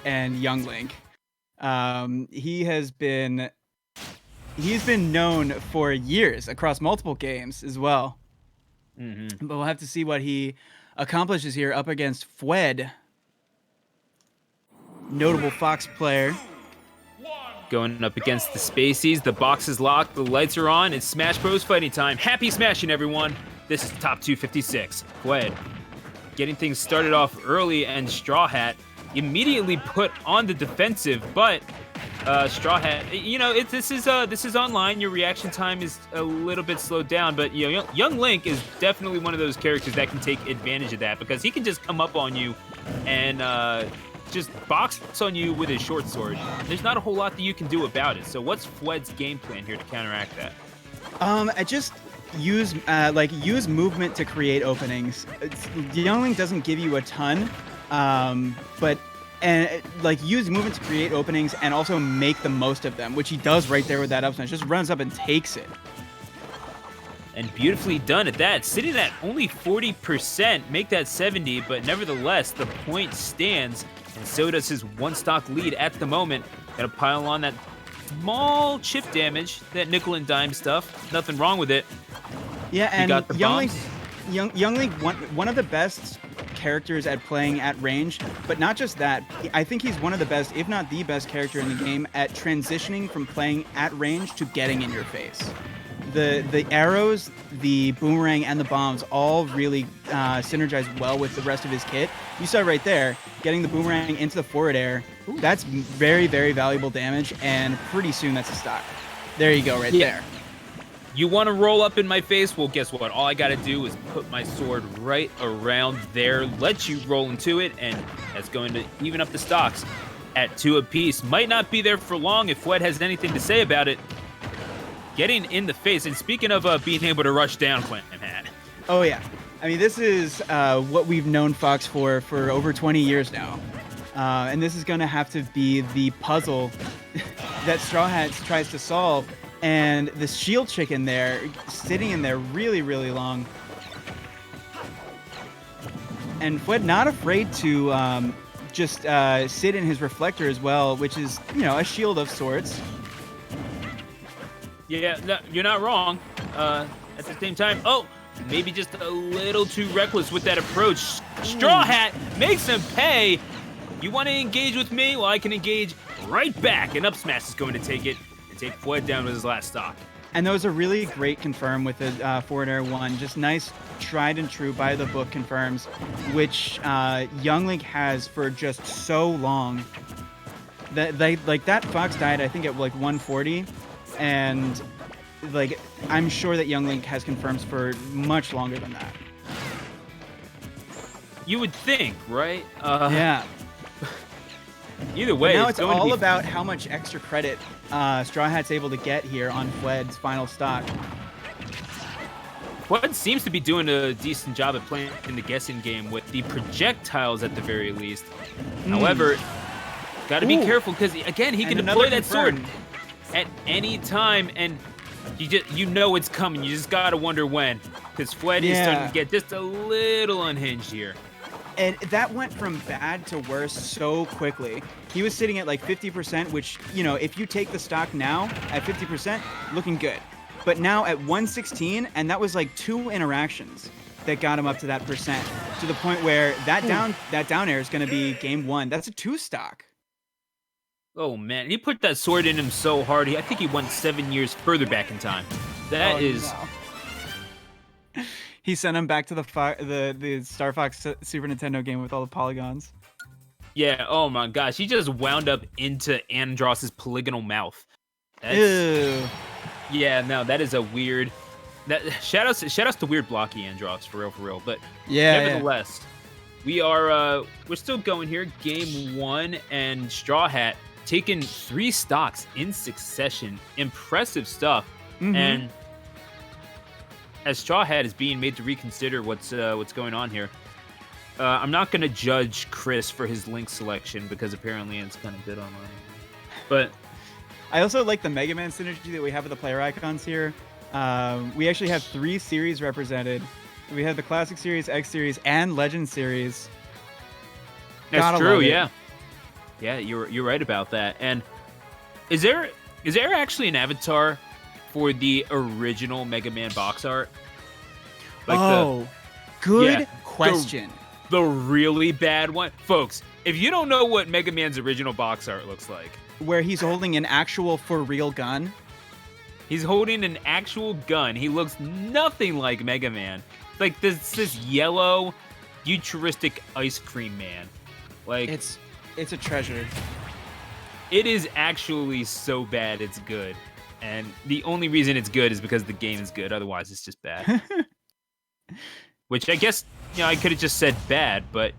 and Young Link. He's been known for years across multiple games as well. Mm-hmm. But we'll have to see what he accomplishes here up against Fwed, notable Fox player. Going up against the Spaceys, the box is locked, the lights are on, it's Smash Bros. Fighting time. Happy smashing, everyone! This is Top 256. Fwed getting things started off early, and Strawhat immediately put on the defensive, but Strawhat, this is online. Your reaction time is a little bit slowed down, but Young Link is definitely one of those characters that can take advantage of that, because he can just come up on you and just box on you with his short sword. There's not a whole lot that you can do about it. So what's Fwed's game plan here to counteract that? I just use movement to create openings. Young Link doesn't give you a ton, but use movement to create openings and also make the most of them, which he does right there with that up smash. Just runs up and takes it. And beautifully done at that. Sitting at only 40%, make that 70, but nevertheless, the point stands, and so does his one stock lead at the moment. Gotta pile on that small chip damage, that nickel and dime stuff. Nothing wrong with it. Yeah, and got the Young Link, one of the best characters at playing at range, but not just that. I think he's one of the best, if not the best character in the game at transitioning from playing at range to getting in your face. The arrows, the boomerang, and the bombs all really synergize well with the rest of his kit. You saw right there, getting the boomerang into the forward air. That's very, very valuable damage, and pretty soon that's a stock. There you go, right there. You want to roll up in my face? Well, guess what? All I got to do is put my sword right around there, let you roll into it, and that's going to even up the stocks at 2 apiece. Might not be there for long if Fwed has anything to say about it. Getting in the face, and speaking of being able to rush down, Quentin had. Oh yeah, I mean, this is what we've known Fox for over 20 years now, and this is going to have to be the puzzle that Strawhat tries to solve. And the shield chicken there, sitting in there really, really long, and Fwed not afraid to just sit in his reflector as well, which is a shield of sorts. Yeah, no, you're not wrong. At the same time, maybe just a little too reckless with that approach. Strawhat makes him pay. You want to engage with me? Well, I can engage right back. And up smash is going to take it and take Fwed down with his last stock. And that was a really great confirm with the forward air one. Just nice, tried and true, by the book confirms, which Young Link has for just so long. That Fox died, I think, at 140. And I'm sure that Young Link has confirms for much longer than that. You would think, right? Yeah. Either way, but now it's all about how much extra credit Strawhat's able to get here on Fwed's final stock. Fwed seems to be doing a decent job at playing in the guessing game with the projectiles at the very least. However, got to be careful, because again, he can deploy that sword at any time, and you know it's coming. You just gotta wonder when, because Fwed is starting to get just a little unhinged here. And that went from bad to worse so quickly. He was sitting at 50%, which, if you take the stock now at 50%, looking good. But now at 116, and that was 2 interactions that got him up to that percent, to the point where that down air is going to be game 1. That's a 2 stock. Oh man, he put that sword in him so hard. I think he went 7 years further back in time. That is. No. He sent him back to the Star Fox Super Nintendo game with all the polygons. Yeah. Oh my gosh, he just wound up into Andross's polygonal mouth. Ew. Yeah. No, that is a weird. Shout outs to weird blocky Andross for real. But nevertheless, we're still going here. Game 1, and Strawhat taken 3 stocks in succession. Impressive stuff. And as Strawhat is being made to reconsider what's going on here, I'm not going to judge Chris for his Link selection, because apparently it's kind of good online. But I also like the Mega Man synergy that we have with the player icons here. We actually have 3 series represented. We have the Classic Series, X Series, and Legend Series. That's true, yeah. Yeah, you're right about that. And is there actually an avatar for the original Mega Man box art? Like good yeah, question. The really bad one, folks. If you don't know what Mega Man's original box art looks like, where he's holding an actual for real gun. He's holding an actual gun. He looks nothing like Mega Man. Like this yellow, futuristic ice cream man. Like it's a treasure. It is actually so bad it's good. And the only reason it's good is because the game is good. Otherwise, it's just bad. Which I guess, I could have just said bad, but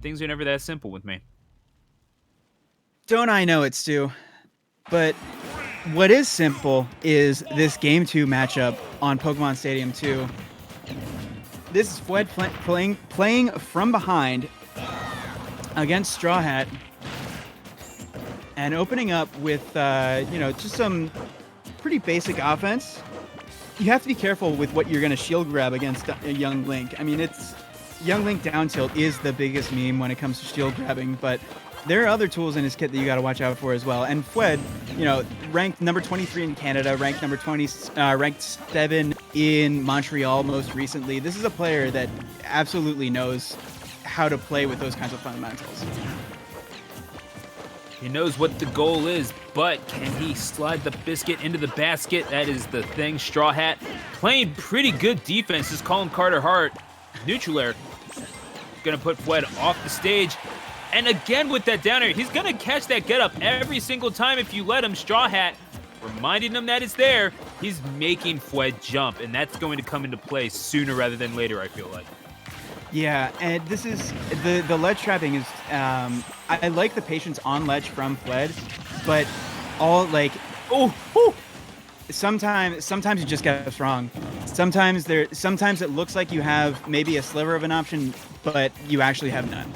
things are never that simple with me. Don't I know it, Stu? But what is simple is this Game 2 matchup on Pokemon Stadium 2. This is Fwed playing from behind against Strawhat and opening up with, just some pretty basic offense. You have to be careful with what you're going to shield grab against a Young Link. I mean, Young Link down tilt is the biggest meme when it comes to shield grabbing, but there are other tools in his kit that you got to watch out for as well. And Fwed, ranked number 23 in Canada, ranked number 7 in Montreal most recently. This is a player that absolutely knows how to play with those kinds of fundamentals. He knows what the goal is, but can he slide the biscuit into the basket? That is the thing. Strawhat playing pretty good defense. Just calling Carter Hart. Neutral air. Gonna put Fwed off the stage. And again with that down air, he's gonna catch that get up every single time if you let him. Strawhat reminding him that it's there. He's making Fwed jump, and that's going to come into play sooner rather than later, I feel like. Yeah, and this is the ledge trapping is I like the patience on ledge from Fwed, but sometimes you just get us wrong. Sometimes it looks like you have maybe a sliver of an option, but you actually have none.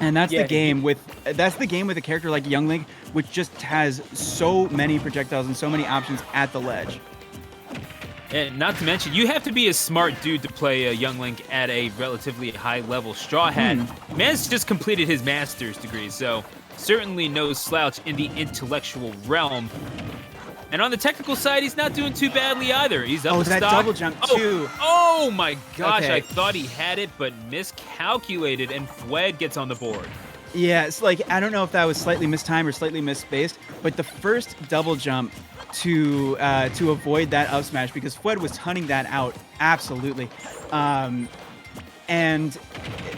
And that's the game with a character like Young Link, which just has so many projectiles and so many options at the ledge. And not to mention, you have to be a smart dude to play a Young Link at a relatively high level. Strawhat, man's just completed his master's degree, so certainly no slouch in the intellectual realm. And on the technical side, he's not doing too badly either. He's up the stock. That double jump too. Oh my gosh, okay. I thought he had it, but miscalculated, and Fwed gets on the board. Yeah, it's like, I don't know if that was slightly mistimed or slightly misspaced, but the first double jump to avoid that up smash, because Fwed was hunting that out, absolutely. And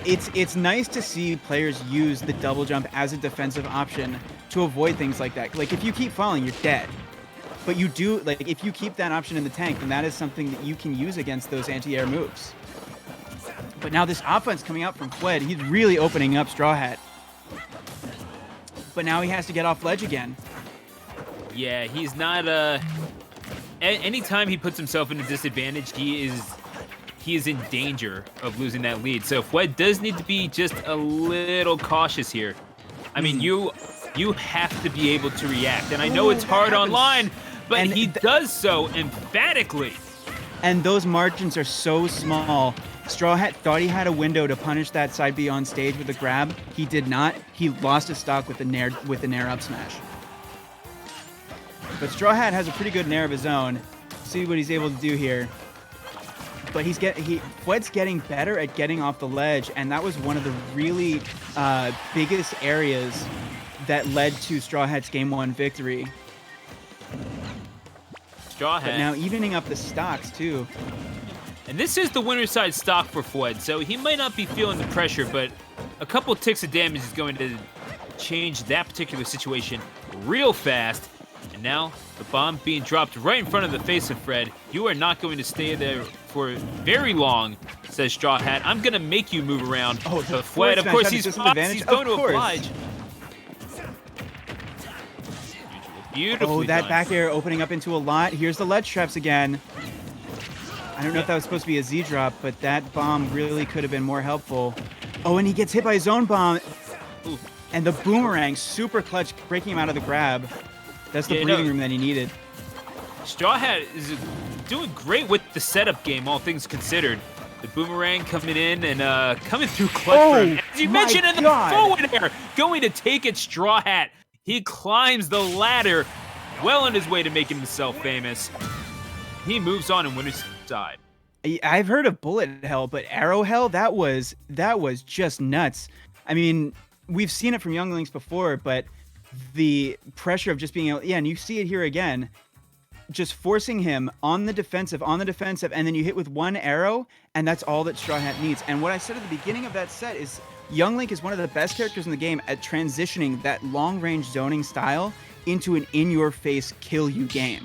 it's nice to see players use the double jump as a defensive option to avoid things like that. Like, if you keep falling, you're dead. But you do, like, if you keep that option in the tank, then that is something that you can use against those anti-air moves. But now this offense coming out from Fwed, he's really opening up Strawhat. But now he has to get off ledge again. Yeah, he's not, anytime he puts himself in a disadvantage, he is in danger of losing that lead. So Fwed does need to be just a little cautious here. I mean, you have to be able to react. And I know it's hard online, but he does so emphatically. And those margins are so small. Strawhat thought he had a window to punish that side B on stage with a grab. He did not. He lost his stock with the nair up smash. But Strawhat has a pretty good nair of his own. See what he's able to do here. But Fwed's getting better at getting off the ledge, and that was one of the really biggest areas that led to Strawhat's Game 1 victory. Strawhat. But now evening up the stocks, too. And this is the winner's side stock for Fwed, so he might not be feeling the pressure, but a couple ticks of damage is going to change that particular situation real fast. And now the bomb being dropped right in front of the face of Fwed. You are not going to stay there for very long, says Strawhat. I'm going to make you move around. Oh, but Fwed, of course, he's going to oblige. Beautifully Oh, that done. back air opening up into a lot. Here's the ledge traps again. I don't know if that was supposed to be a Z drop, but that bomb really could have been more helpful. Oh, and he gets hit by his own bomb. Ooh. And the boomerang, super clutch, breaking him out of the grab. That's the breathing room that he needed. Strawhat is doing great with the setup game, all things considered. The boomerang coming in and coming through clutch for him. As you mentioned in the forward air, going to take it, Straw Hat. He climbs the ladder, well on his way to making himself famous. He moves on in winner's side. I've heard of bullet hell, but arrow hell, that was just nuts. I mean, we've seen it from younglings before, but the pressure of just being able, and you see it here again, just forcing him on the defensive, and then you hit with one arrow, and that's all that Straw Hat needs. And what I said at the beginning of that set is Young Link is one of the best characters in the game at transitioning that long-range zoning style into an in-your-face kill-you game.